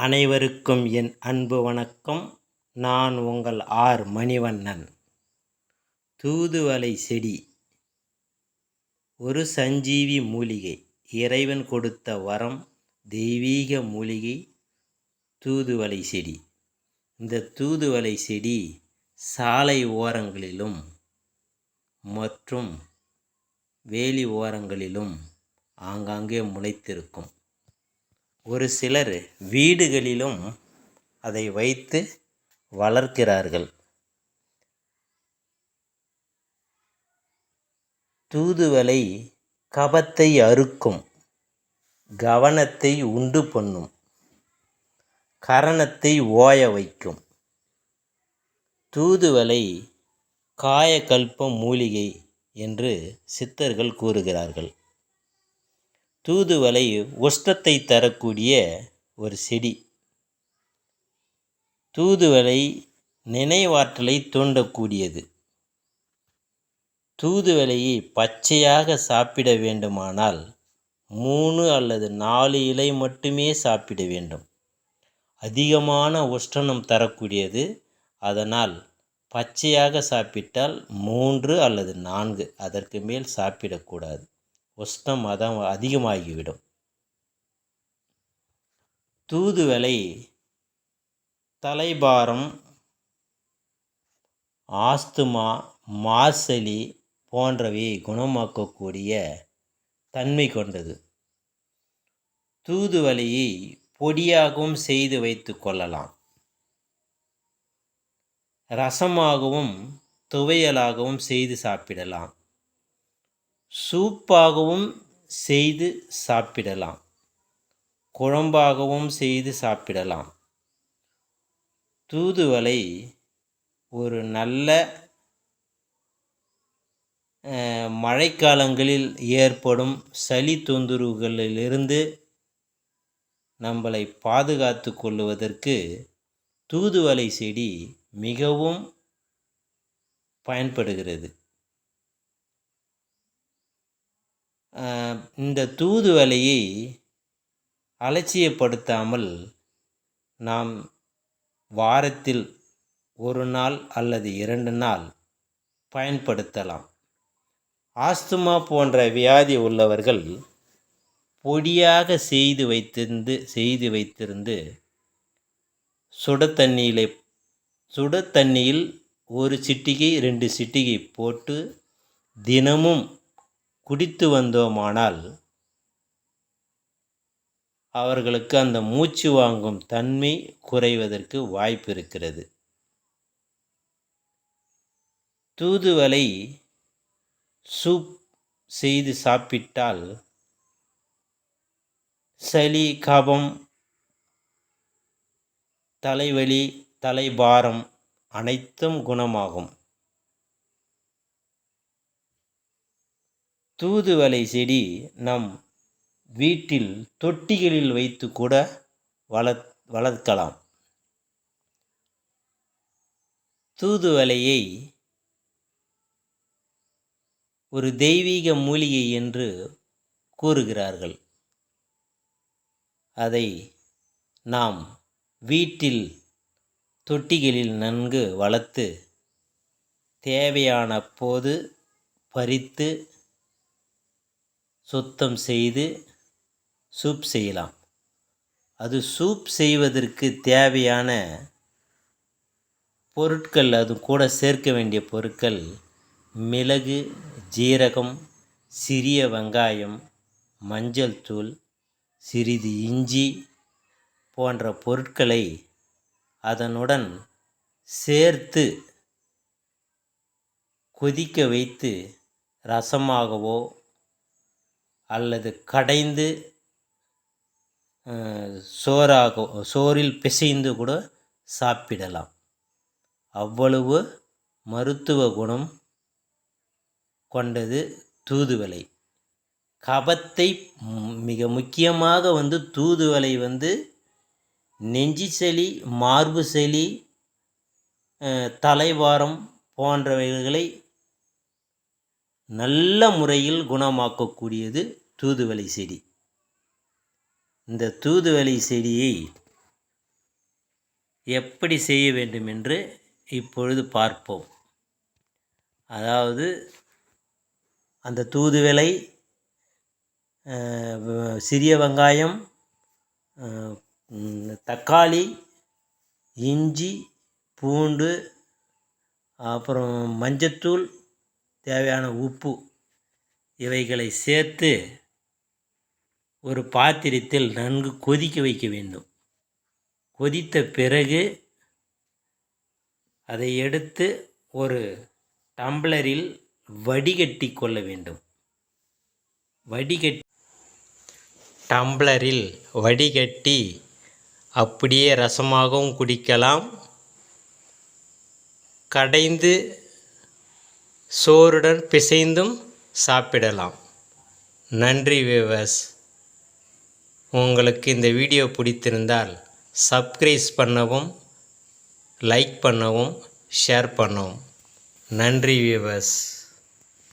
அனைவருக்கும் என் அன்பு வணக்கம். நான் உங்கள் ஆர் மணிவண்ணன். தூதுவளை செடி ஒரு சஞ்சீவி மூலிகை. இறைவன் கொடுத்த வரம், தெய்வீக மூலிகை தூதுவளை செடி. இந்த தூதுவளை செடி சாலை ஓரங்களிலும் மற்றும் வேலி ஓரங்களிலும் ஆங்காங்கே முளைத்திருக்கும். ஒரு சிலர் வீடுகளிலும் அதை வைத்து வளர்க்கிறார்கள். தூதுவளை கபத்தை அறுக்கும், கவனத்தை உண்டு பண்ணும், கரணத்தை ஓய வைக்கும். தூதுவளை காயகல்ப மூலிகை என்று சித்தர்கள் கூறுகிறார்கள். தூதுவளை உஷ்ணத்தை தரக்கூடிய ஒரு செடி. தூதுவளை நினைவாற்றலை தூண்டக்கூடியது. தூதுவளையை பச்சையாக சாப்பிட வேண்டுமானால் 3 அல்லது 4 இலை மட்டுமே சாப்பிட வேண்டும். அதிகமான உஷ்ணம் தரக்கூடியது. அதனால் பச்சையாக சாப்பிட்டால் 3 அல்லது 4, அதற்கு மேல் சாப்பிடக்கூடாது. உஷ்ணம் அதிகமாகிவிடும். தூதுவளை தலைபாரம், ஆஸ்துமா, மார்சளி போன்றவையை குணமாக்கக்கூடிய தன்மை கொண்டது. தூதுவளையை பொடியாகவும் செய்து வைத்து கொள்ளலாம். ரசமாகவும் துவையலாகவும் செய்து சாப்பிடலாம். சூப்பாகவும் செய்து சாப்பிடலாம். குழம்பாகவும் செய்து சாப்பிடலாம். தூதுவளை ஒரு நல்ல மழைக்காலங்களில் ஏற்படும் சளி தொந்தரவுகளிலிருந்து நம்மளை பாதுகாத்து கொள்வதற்கு தூதுவளை செடி மிகவும் பயன்படுகிறது. இந்த தூதுவளையை அலட்சியப்படுத்தாமல் நாம் வாரத்தில் 1 நாள் அல்லது 2 நாள் பயன்படுத்தலாம். ஆஸ்துமா போன்ற வியாதி உள்ளவர்கள் பொடியாக செய்து வைத்திருந்து சுட தண்ணியில் 1 சிட்டிகை 2 சிட்டிகை போட்டு தினமும் குடித்து வந்தோமானால் அவர்களுக்கு அந்த மூச்சு வாங்கும் தன்மை குறைவதற்கு வாய்ப்பு இருக்கிறது. தூதுவளை சூப் செய்து சாப்பிட்டால் சளி, கபம், தலைவலி, தலைபாரம் அனைத்தும் குணமாகும். தூதுவளை செடி நம் வீட்டில் தொட்டிகளில் வைத்து கூட வளர்க்கலாம். தூதுவளையை ஒரு தெய்வீக மூலிகை என்று கூறுகிறார்கள். அதை நாம் வீட்டில் தொட்டிகளில் நன்கு வளர்த்து தேவையான போது பறித்து சுத்தம் செய்து சூப் செய்யலாம். அது சூப் செய்வதற்கு தேவையான பொருட்கள், அது கூட சேர்க்க வேண்டிய பொருட்கள் மிளகு, ஜீரகம், சிறிய வெங்காயம், மஞ்சள் தூள், சிறிது இஞ்சி போன்ற பொருட்களை அதனுடன் சேர்த்து கொதிக்க வைத்து ரசமாகவோ அல்லது கடைந்து சோறில் பிசைந்து கூட சாப்பிடலாம். அவ்வளவு மருத்துவ குணம் கொண்டது தூதுவளை. கபத்தை மிக முக்கியமாக தூதுவளை நெஞ்சு சளி, மார்பு சளி, தலைவாரம் போன்றவைகளை நல்ல முறையில் குணமாக்கக்கூடியது தூதுவளை செடி. இந்த தூதுவளை செடியை எப்படி செய்ய வேண்டும் என்று இப்பொழுது பார்ப்போம். அதாவது அந்த தூதுவளை, சிறிய வெங்காயம், தக்காளி, இஞ்சி, பூண்டு, அப்புறம் மஞ்சத்தூள், தேவையான உப்பு இவைகளை சேர்த்து ஒரு பாத்திரத்தில் நன்கு கொதிக்க வைக்க வேண்டும். கொதித்த பிறகு அதை எடுத்து ஒரு டம்ளரில் வடிகட்டி கொள்ள வேண்டும். டம்ளரில் வடிகட்டி அப்படியே ரசமாகவும் குடிக்கலாம், கடைந்து சோறுடன் பிசைந்தும் சாப்பிடலாம். நன்றி வியூவர்ஸ். உங்களுக்கு இந்த வீடியோ பிடித்திருந்தால் சப்ஸ்கிரைப் பண்ணவும், லைக் பண்ணவும், ஷேர் பண்ணவும். நன்றி வியூவர்ஸ்.